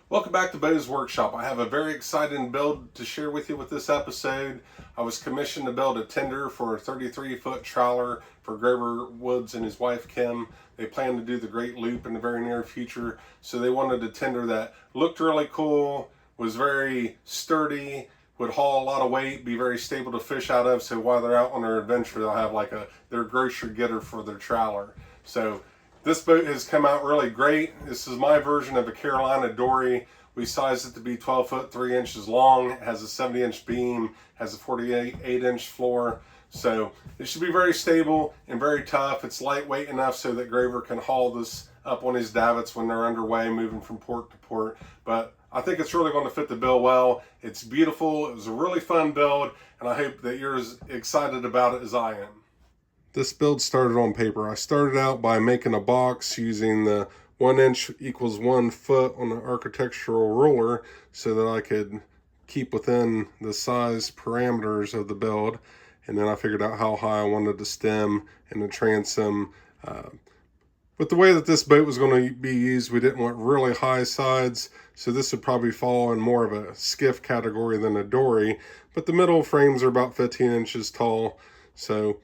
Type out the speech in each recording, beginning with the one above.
Welcome back to Beau's Workshop. I have a very exciting build to share with you with this episode. I was commissioned to build a tender for a 33-foot trawler for Grover Woods and his wife Kim. They plan to do the Great Loop in the very near future, so they wanted a tender that looked really cool, was very sturdy, would haul a lot of weight, be very stable to fish out of, so while they're out on their adventure they'll have like their grocery getter for their trawler. So this boat has come out really great. This is my version of a Carolina dory. We sized it to be 12 foot 3 inches long. It has a 70-inch beam, has a 48-inch floor. So it should be very stable and very tough. It's lightweight enough so that Grover can haul this up on his davits when they're underway, moving from port to port. But I think it's really going to fit the bill well. It's beautiful. It was a really fun build, and I hope that you're as excited about it as I am. This build started on paper. I started out by making a box using the 1 inch equals 1 foot on an architectural ruler so that I could keep within the size parameters of the build. And then I figured out how high I wanted the stem and the transom. But the way that this boat was going to be used, we didn't want really high sides, so this would probably fall in more of a skiff category than a dory. But the middle frames are about 15 inches tall, so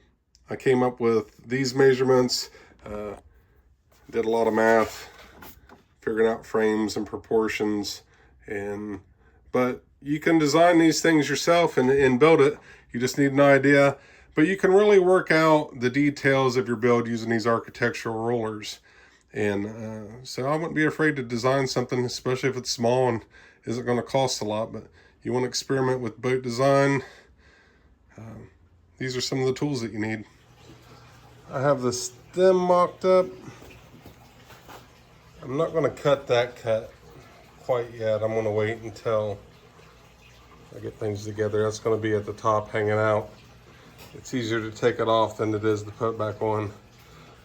I came up with these measurements, did a lot of math, figuring out frames and proportions, but you can design these things yourself and build it. You just need an idea, but you can really work out the details of your build using these architectural rulers. And so I wouldn't be afraid to design something, especially if it's small and isn't going to cost a lot, but you want to experiment with boat design. These are some of the tools that you need. I have the stem mocked up. I'm not going to cut that cut quite yet. I'm going to wait until I get things together. That's going to be at the top hanging out. It's easier to take it off than it is to put it back on.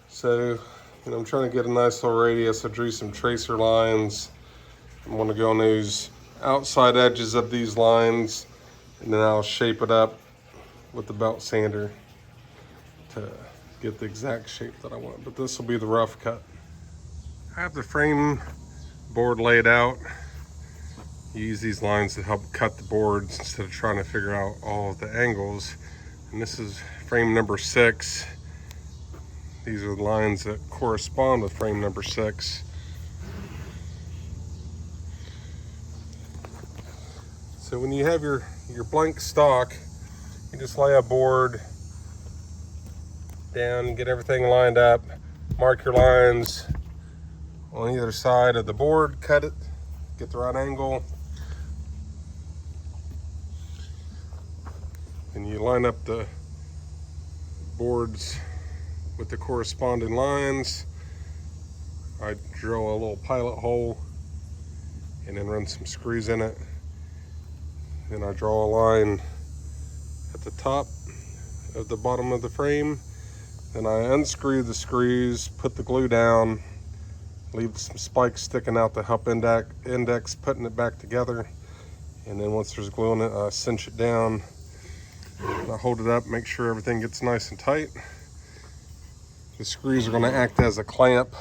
So, I'm trying to get a nice little radius. I drew some tracer lines. I'm going to go on those outside edges of these lines, and then I'll shape it up with the belt sander to get the exact shape that I want. But this will be the rough cut. I have the frame board laid out. You use these lines to help cut the boards instead of trying to figure out all of the angles. And this is frame number 6. These are the lines that correspond with frame number 6. So when you have your blank stock, you just lay a board down, get everything lined up, mark your lines on either side of the board, cut it, get the right angle, and you line up the boards with the corresponding lines. I drill a little pilot hole and then run some screws in it. Then I draw a line at the top of the bottom of the frame. Then I unscrew the screws, put the glue down, leave some spikes sticking out to help index putting it back together. And then once there's glue in it, I cinch it down and I hold it up, make sure everything gets nice and tight. The screws are going to act as a clamp.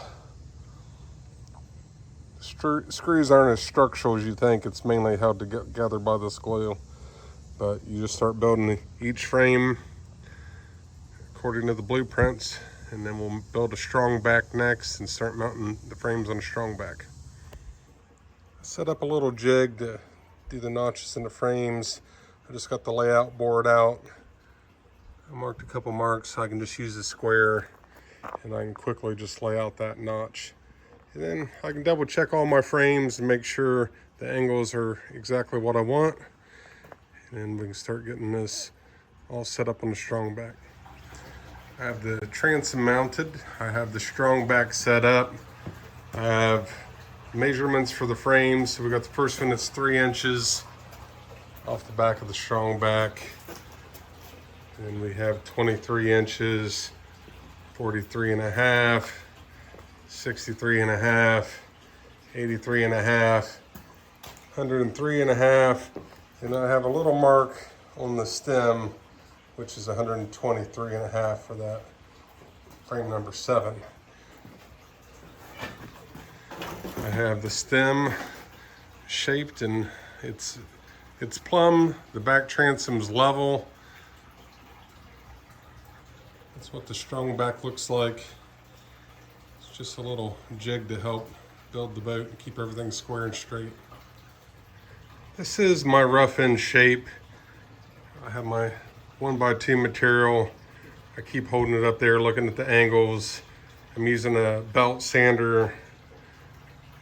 Screws aren't as structural as you think. It's mainly held together by this glue. But you just start building each frame according to the blueprints, and then we'll build a Strongback next and start mounting the frames on a Strongback. I set up a little jig to do the notches in the frames. I just got the layout board out. I marked a couple marks so I can just use the square and I can quickly just lay out that notch. And then I can double check all my frames and make sure the angles are exactly what I want. And then we can start getting this all set up on the Strongback. I have the transom mounted. I have the Strongback set up. I have measurements for the frames. So we got the first one that's 3 inches off the back of the Strongback. And we have 23 inches, 43 and a half, 63 and a half, 83 and a half, 103 and a half. And I have a little mark on the stem, which is 123 and a half for that frame number 7. I have the stem shaped and it's plumb. The back transom's level. That's what the Strongback looks like. It's just a little jig to help build the boat and keep everything square and straight. This is my rough end shape. I have my 1x2 material. I keep holding it up there, looking at the angles. I'm using a belt sander.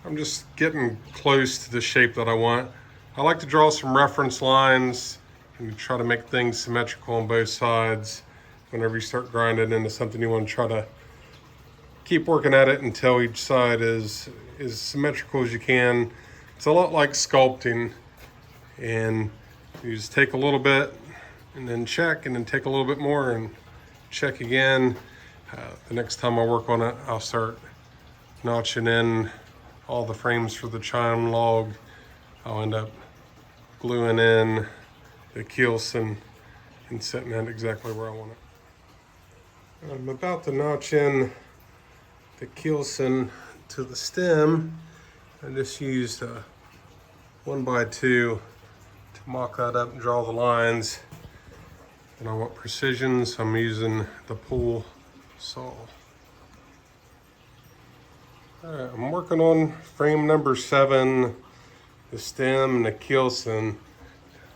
I'm just getting close to the shape that I want. I like to draw some reference lines and try to make things symmetrical on both sides. Whenever you start grinding into something, you want to try to keep working at it until each side is as symmetrical as you can. It's a lot like sculpting, and you just take a little bit and then check, and then take a little bit more and check again. The next time I work on it, I'll start notching in all the frames for the chine log. I'll end up gluing in the keelson and setting it exactly where I want it. I'm about to notch in the keelson to the stem. I just used a 1x2 to mock that up and draw the lines. And I want precision, so I'm using the pull saw. Alright, I'm working on frame number 7, the stem and the keelson.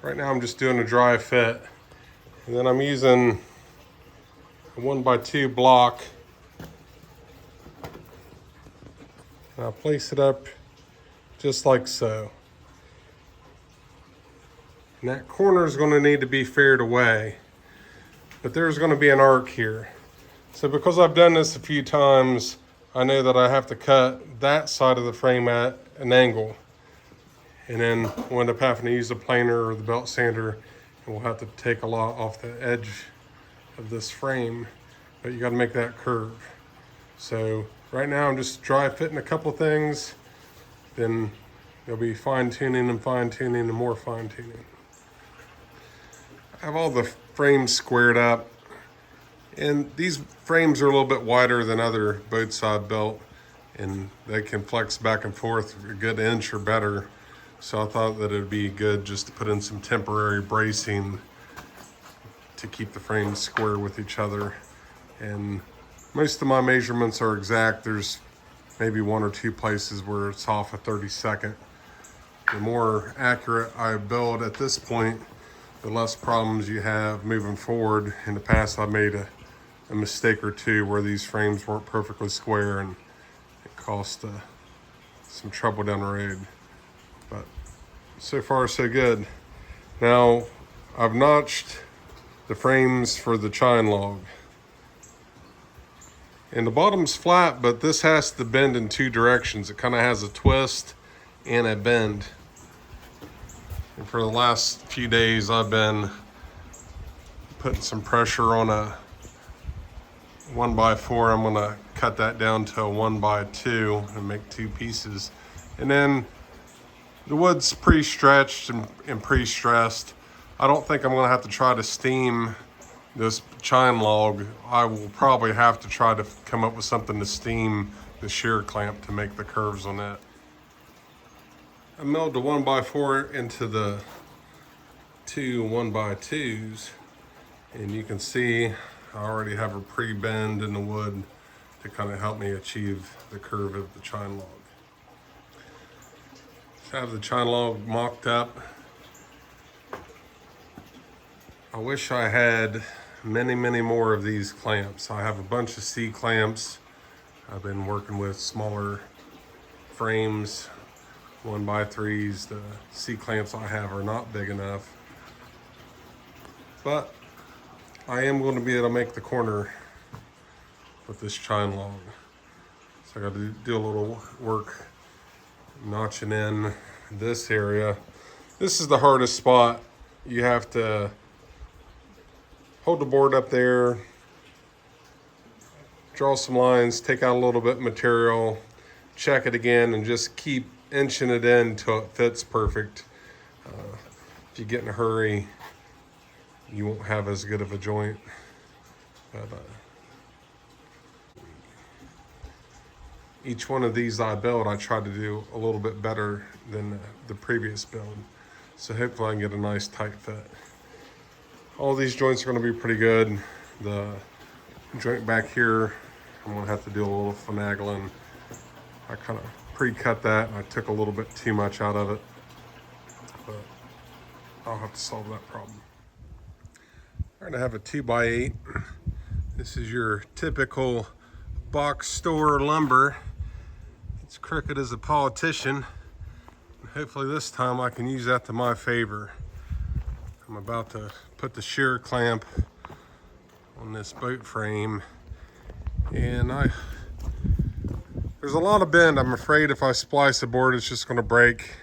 Right now I'm just doing a dry fit. And then I'm using a 1x2 block. And I'll place it up just like so. And that corner is going to need to be fared away. But there's going to be an arc here. So because I've done this a few times, I know that I have to cut that side of the frame at an angle. And then we'll end up having to use the planer or the belt sander, and we'll have to take a lot off the edge of this frame. But you got to make that curve. So right now I'm just dry fitting a couple things. Then there'll be fine tuning and more fine tuning. I have all the frames squared up, and these frames are a little bit wider than other boat side belt, and they can flex back and forth a good inch or better. So I thought that it'd be good just to put in some temporary bracing to keep the frames square with each other. And most of my measurements are exact. There's maybe 1 or 2 places where it's off a 32nd. The more accurate I build at this point, the less problems you have moving forward. In the past, I made a mistake or two where these frames weren't perfectly square, and it caused some trouble down the road. But so far, so good. Now, I've notched the frames for the chine log. And the bottom's flat, but this has to bend in 2 directions. It kind of has a twist and a bend. And for the last few days, I've been putting some pressure on a 1x4. I'm gonna cut that down to a 1x2 and make 2 pieces. And then the wood's pre-stretched and pre-stressed. I don't think I'm gonna have to try to steam this chine log. I will probably have to try to come up with something to steam the shear clamp to make the curves on that. I milled the 1x4 into the 2 1x2s, and you can see I already have a pre-bend in the wood to kind of help me achieve the curve of the chine log. So I have the chine log mocked up. I wish I had many more of these clamps. I have a bunch of C clamps. I've been working with smaller frames, 1x3s. The C clamps I have are not big enough, but I am going to be able to make the corner with this chine log. So I got to do a little work notching in this area. This is the hardest spot. You have to hold the board up there, draw some lines, take out a little bit of material, check it again, and just keep inching it in until it fits perfect. If you get in a hurry, you won't have as good of a joint. But each one of these I build, I try to do a little bit better than the previous build. So hopefully I can get a nice tight fit. All these joints are going to be pretty good. The joint back here, I'm going to have to do a little finagling. I kind of pre-cut that and I took a little bit too much out of it, but I'll have to solve that problem. All right, I have a 2x8. This is your typical box store lumber. It's crooked as a politician. Hopefully this time I can use that to my favor. I'm about to put the shear clamp on this boat frame, and there's a lot of bend. I'm afraid if I splice the board, it's just gonna break.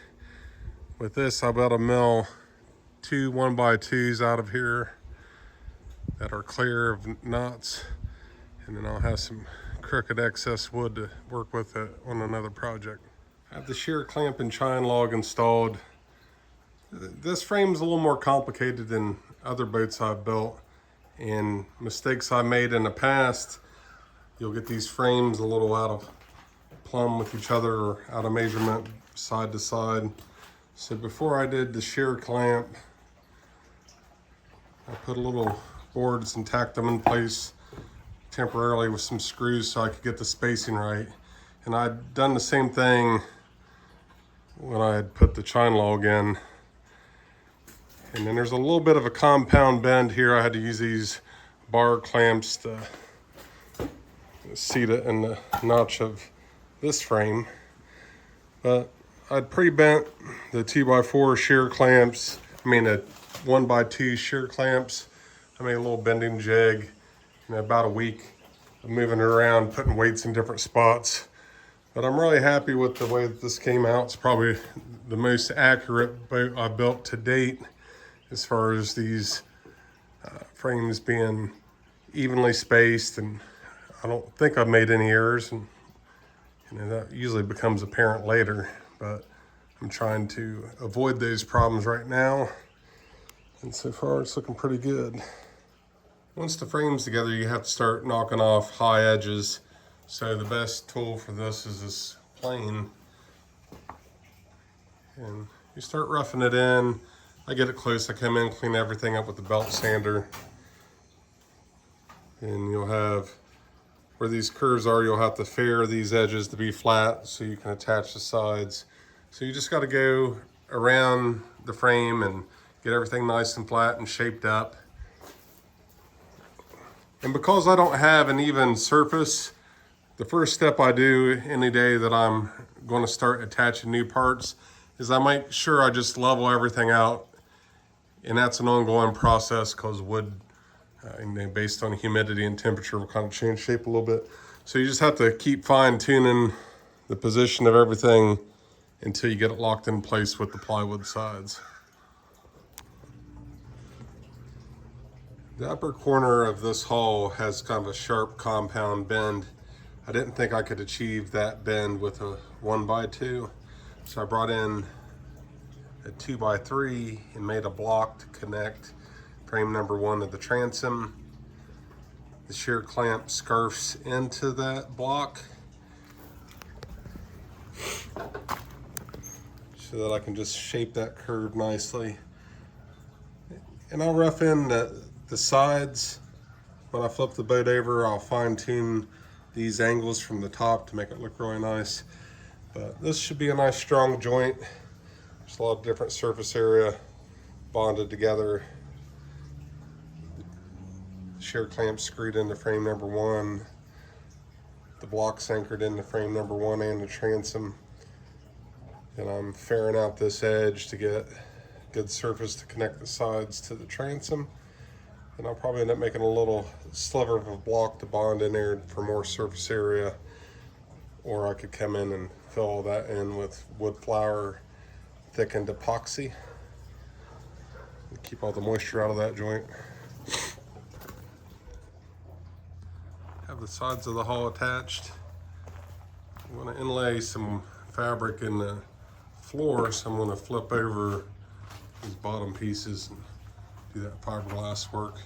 With this, I'll be able to mill 2 1x2s out of here that are clear of knots, and then I'll have some crooked excess wood to work with on another project. I have the shear clamp and chine log installed. This frame's a little more complicated than other boats I've built, and mistakes I made in the past, you'll get these frames a little out of plumb with each other or out of measurement side to side. So before I did the shear clamp, I put a little boards and tacked them in place temporarily with some screws so I could get the spacing right. And I'd done the same thing when I had put the chine log in. And then there's a little bit of a compound bend here. I had to use these bar clamps to seat it in the notch of this frame. But I'd pre-bent the 2x4 shear clamps, the 1x2 shear clamps. I made a little bending jig in about a week of moving it around, putting weights in different spots. But I'm really happy with the way that this came out. It's probably the most accurate boat I built to date as far as these frames being evenly spaced, and I don't think I've made any errors, and that usually becomes apparent later, but I'm trying to avoid those problems right now, and so far it's looking pretty good. Once the frame's together, you have to start knocking off high edges. So the best tool for this is this plane. And you start roughing it in. I get it close, I come in, clean everything up with the belt sander. And you'll have, where these curves are, you'll have to fair these edges to be flat so you can attach the sides. So you just gotta go around the frame and get everything nice and flat and shaped up. And because I don't have an even surface, the first step I do any day that I'm going to start attaching new parts is I make sure I just level everything out. And that's an ongoing process because wood, based on humidity and temperature, will kind of change shape a little bit. So you just have to keep fine tuning the position of everything until you get it locked in place with the plywood sides. The upper corner of this hull has kind of a sharp compound bend. I didn't think I could achieve that bend with a 1x2, so I brought in a 2x3 and made a block to connect frame number 1 to the transom. The shear clamp scarfs into that block so that I can just shape that curve nicely. And I'll rough in the sides. When I flip the boat over, I'll fine tune these angles from the top to make it look really nice. But this should be a nice strong joint. There's a lot of different surface area bonded together. The shear clamp screwed into frame number 1. The block's anchored into frame number 1 and the transom. And I'm fairing out this edge to get good surface to connect the sides to the transom. And I'll probably end up making a little sliver of a block to bond in there for more surface area. Or I could come in and fill all that in with wood flour thickened epoxy and keep all the moisture out of that joint. Have the sides of the hull attached. I'm going to inlay some fabric in the floor, so I'm going to flip over these bottom pieces and do that fiberglass work.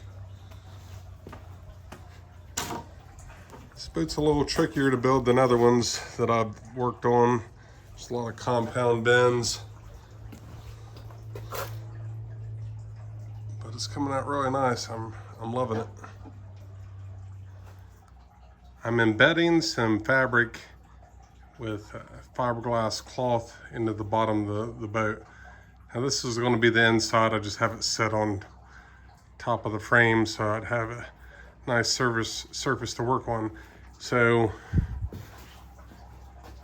This boat's a little trickier to build than other ones that I've worked on. There's a lot of compound bends. But it's coming out really nice. I'm loving it. I'm embedding some fabric with fiberglass cloth into the bottom of the boat. Now this is going to be the inside. I just have it set on top of the frame so I'd have a nice surface to work on. So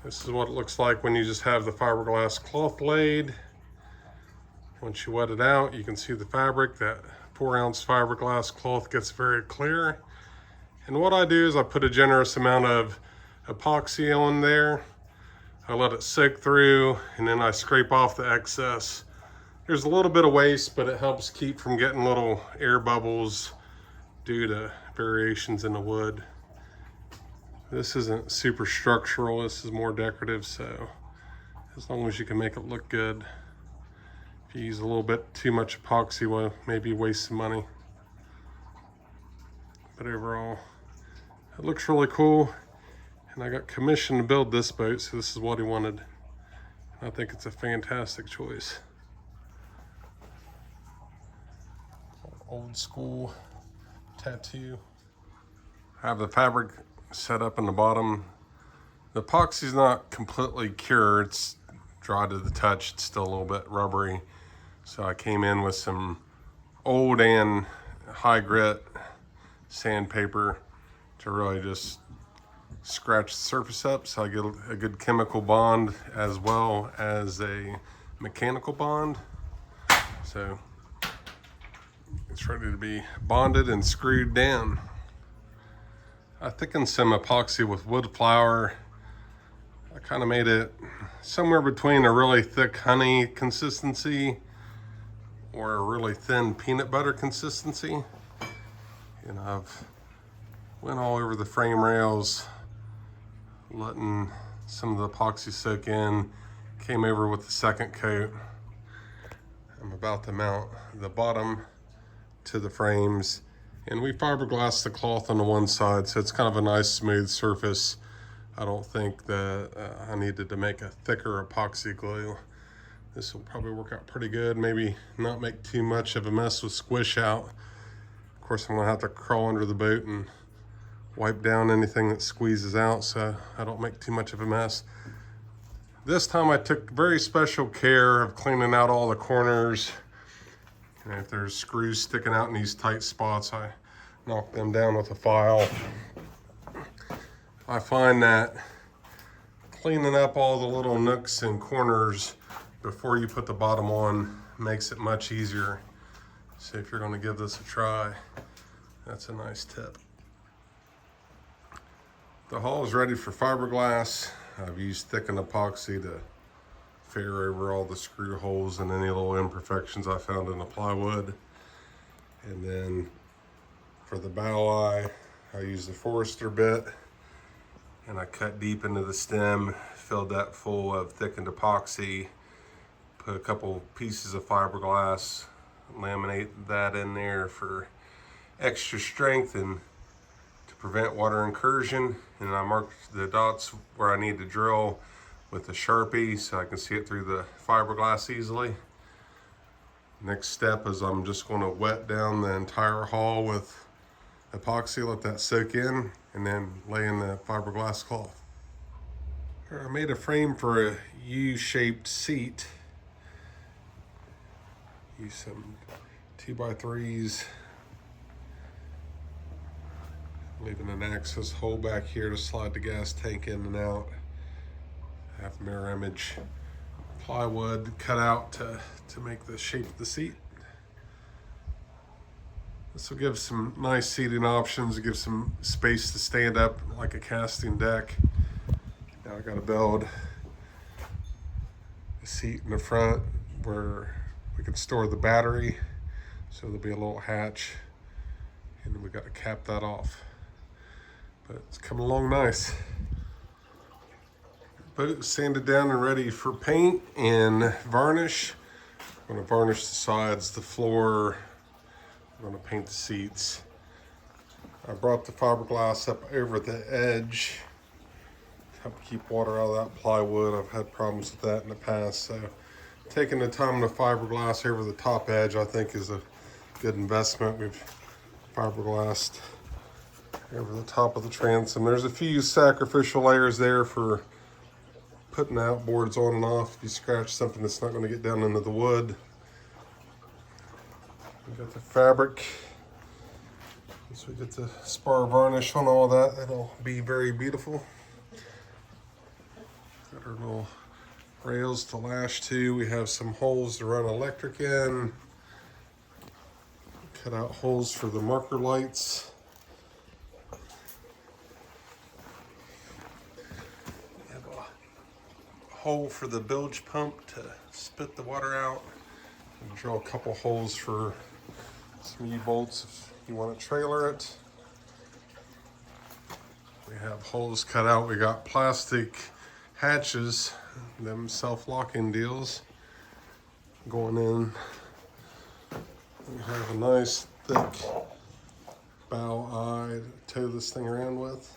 this is what it looks like when you just have the fiberglass cloth laid. Once you wet it out, you can see the fabric. That 4-ounce fiberglass cloth gets very clear. And what I do is I put a generous amount of epoxy on there. I let it soak through, and then I scrape off the excess. There's a little bit of waste, but it helps keep from getting little air bubbles due to variations in the wood. This isn't super structural, this is more decorative, so as long as you can make it look good. If you use a little bit too much epoxy, well, maybe waste some money. But overall, it looks really cool. And I got commissioned to build this boat, so this is what he wanted. I think it's a fantastic choice. Old school tattoo. I have the fabric set up in the bottom. The epoxy's not completely cured. It's dry to the touch. It's still a little bit rubbery. So I came in with some old and high grit sandpaper to really just scratch the surface up so I get a good chemical bond as well as a mechanical bond. So it's ready to be bonded and screwed down. I thickened some epoxy with wood flour. I kind of made it somewhere between a really thick honey consistency or a really thin peanut butter consistency. And I've went all over the frame rails, letting some of the epoxy soak in, came over with the second coat. I'm about to mount the bottom to the frames, and we fiberglassed the cloth on the one side, so it's kind of a nice smooth surface. I don't think that I needed to make a thicker epoxy glue. This will probably work out pretty good. Maybe not make too much of a mess with squish out. Of course, I'm gonna have to crawl under the boat and wipe down anything that squeezes out so I don't make too much of a mess. This time I took very special care of cleaning out all the corners. And if there's screws sticking out in these tight spots, I knock them down with a file. I find that cleaning up all the little nooks and corners before you put the bottom on makes it much easier. So if you're gonna give this a try, that's a nice tip. The hull is ready for fiberglass. I've used thickened epoxy to fare over all the screw holes and any little imperfections I found in the plywood. And then for the bow eye, I used the Forester bit and I cut deep into the stem, filled that full of thickened epoxy, put a couple pieces of fiberglass, laminate that in there for extra strength and to prevent water incursion. And I marked the dots where I need to drill with a Sharpie so I can see it through the fiberglass easily. Next step is I'm just going to wet down the entire hull with epoxy, let that soak in, and then lay in the fiberglass cloth. I made a frame for a U-shaped seat. Use some 2x3s. Leaving an access hole back here to slide the gas tank in and out. I have mirror image plywood cut out to make the shape of the seat. This will give some nice seating options, give some space to stand up like a casting deck. Now I gotta build a seat in the front where we can store the battery. So there'll be a little hatch and then we gotta cap that off. But it's coming along nice. But it's sanded down and ready for paint and varnish. I'm gonna varnish the sides, the floor. I'm gonna paint the seats. I brought the fiberglass up over the edge, help keep water out of that plywood. I've had problems with that in the past, so taking the time to fiberglass over the top edge I think is a good investment. We've fiberglassed over the top of the transom. There's a few sacrificial layers there for putting outboards on and off if you scratch something that's not going to get down into the wood. We got the fabric. Once we get the spar varnish on all that, it'll be very beautiful. Got our little rails to lash to. We have some holes to run electric in. Cut out holes for the marker lights. We have a hole for the bilge pump to spit the water out. And drill a couple holes for some U-bolts if you want to trailer it. We have holes cut out. We got plastic hatches, them self-locking deals going in. We have a nice thick bow eye to tow this thing around with.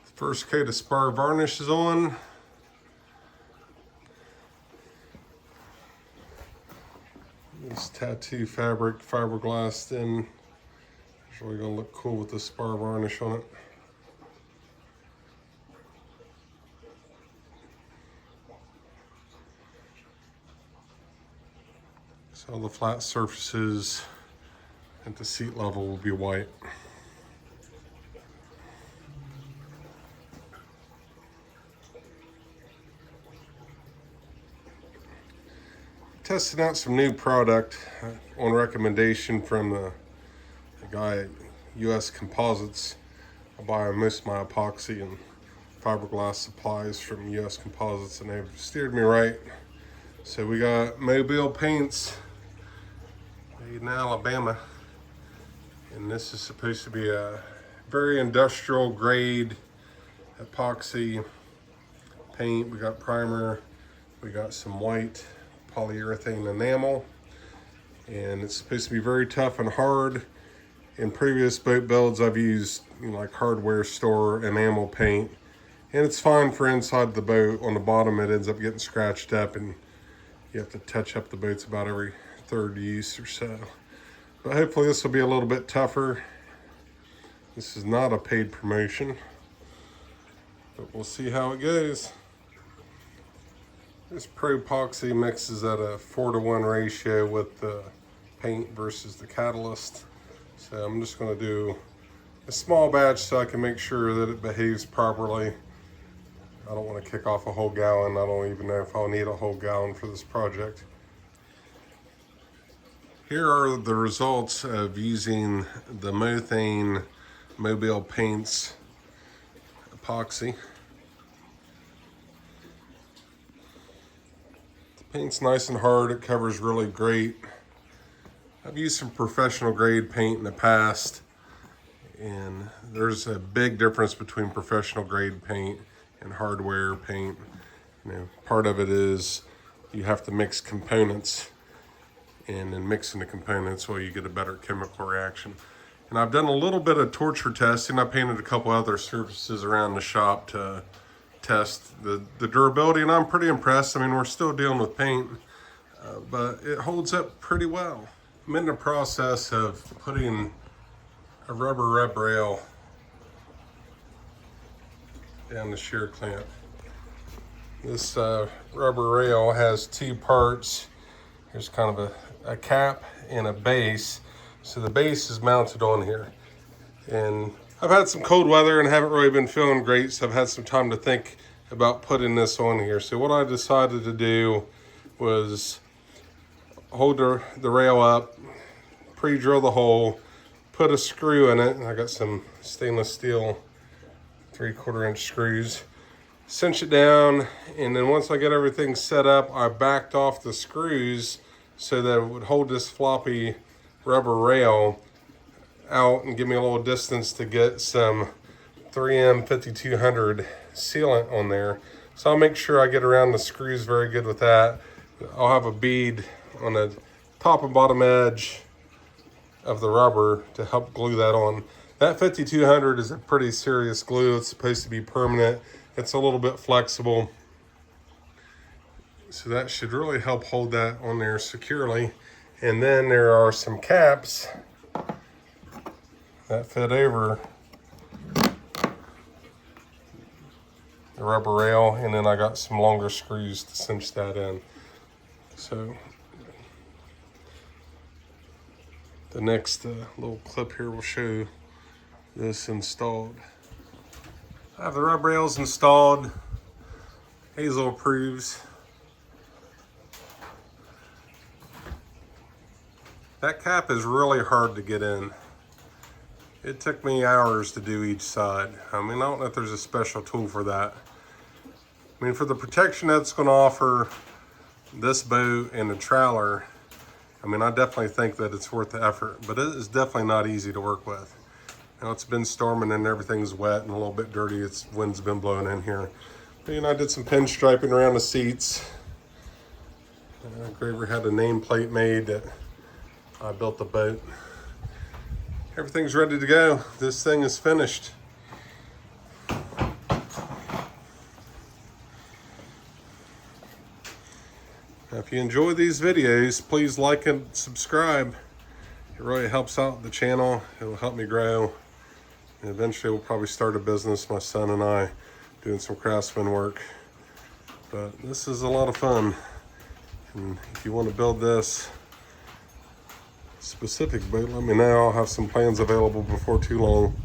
The first coat of spar varnish is on. This tattoo fabric fiberglassed in. It's really gonna look cool with the spar varnish on it. So the flat surfaces at the seat level will be white. Testing out some new product on recommendation from the guy at US Composites. I buy most of my epoxy and fiberglass supplies from US Composites, and they've steered me right. So we got Mobile paints made in Alabama, and this is supposed to be a very industrial grade epoxy paint. We got primer, we got some white polyurethane enamel, and it's supposed to be very tough and hard. In previous boat builds I've used like hardware store enamel paint, and it's fine for inside the boat. On the bottom it ends up getting scratched up, and you have to touch up the boats about every third use or so. But hopefully this will be a little bit tougher. This is not a paid promotion, but we'll see how it goes. This Pro Epoxy mixes at a 4-to-1 ratio with the paint versus the catalyst. So I'm just going to do a small batch so I can make sure that it behaves properly. I don't want to kick off a whole gallon. I don't even know if I'll need a whole gallon for this project. Here are the results of using the Mothane Mobile Paints epoxy. Paint's nice and hard, it covers really great. I've used some professional grade paint in the past, and there's a big difference between professional grade paint and hardware paint. Part of it is you have to mix components, and in mixing the components, well, you get a better chemical reaction. And I've done a little bit of torture testing. I painted a couple other surfaces around the shop to test the durability, and I'm pretty impressed. I mean, we're still dealing with paint, but it holds up pretty well. I'm in the process of putting a rubber rub rail down the shear clamp. This rubber rail has two parts. There's kind of a cap and a base. So the base is mounted on here, and I've had some cold weather and haven't really been feeling great, so I've had some time to think about putting this on here. So what I decided to do was hold the rail up, pre-drill the hole, put a screw in it. I got some stainless steel 3/4 inch screws, cinch it down, and then once I get everything set up, I backed off the screws so that it would hold this floppy rubber rail out and give me a little distance to get some 3M 5200 sealant on there. So I'll make sure I get around the screws very good with that. I'll have a bead on the top and bottom edge of the rubber to help glue that on. That 5200 is a pretty serious glue. It's supposed to be permanent. It's a little bit flexible. So that should really help hold that on there securely. And then there are some caps that fit over the rubber rail, and then I got some longer screws to cinch that in. So the next little clip here will show this installed. I have the rubber rails installed. Hazel approves. That cap is really hard to get in. It took me hours to do each side. I mean, I don't know if there's a special tool for that. I mean, for the protection that's going to offer this boat and the Trawler, I mean, I definitely think that it's worth the effort, but it is definitely not easy to work with. You know, it's been storming and everything's wet and a little bit dirty. Wind's been blowing in here. But, you know, I did some pinstriping around the seats. Graver had a nameplate made that I built the boat. Everything's ready to go. This thing is finished. Now, if you enjoy these videos, please like and subscribe. It really helps out the channel. It will help me grow. And eventually we'll probably start a business, my son and I, doing some craftsman work. But this is a lot of fun. And if you want to build this specific boat, let me know. I'll have some plans available before too long.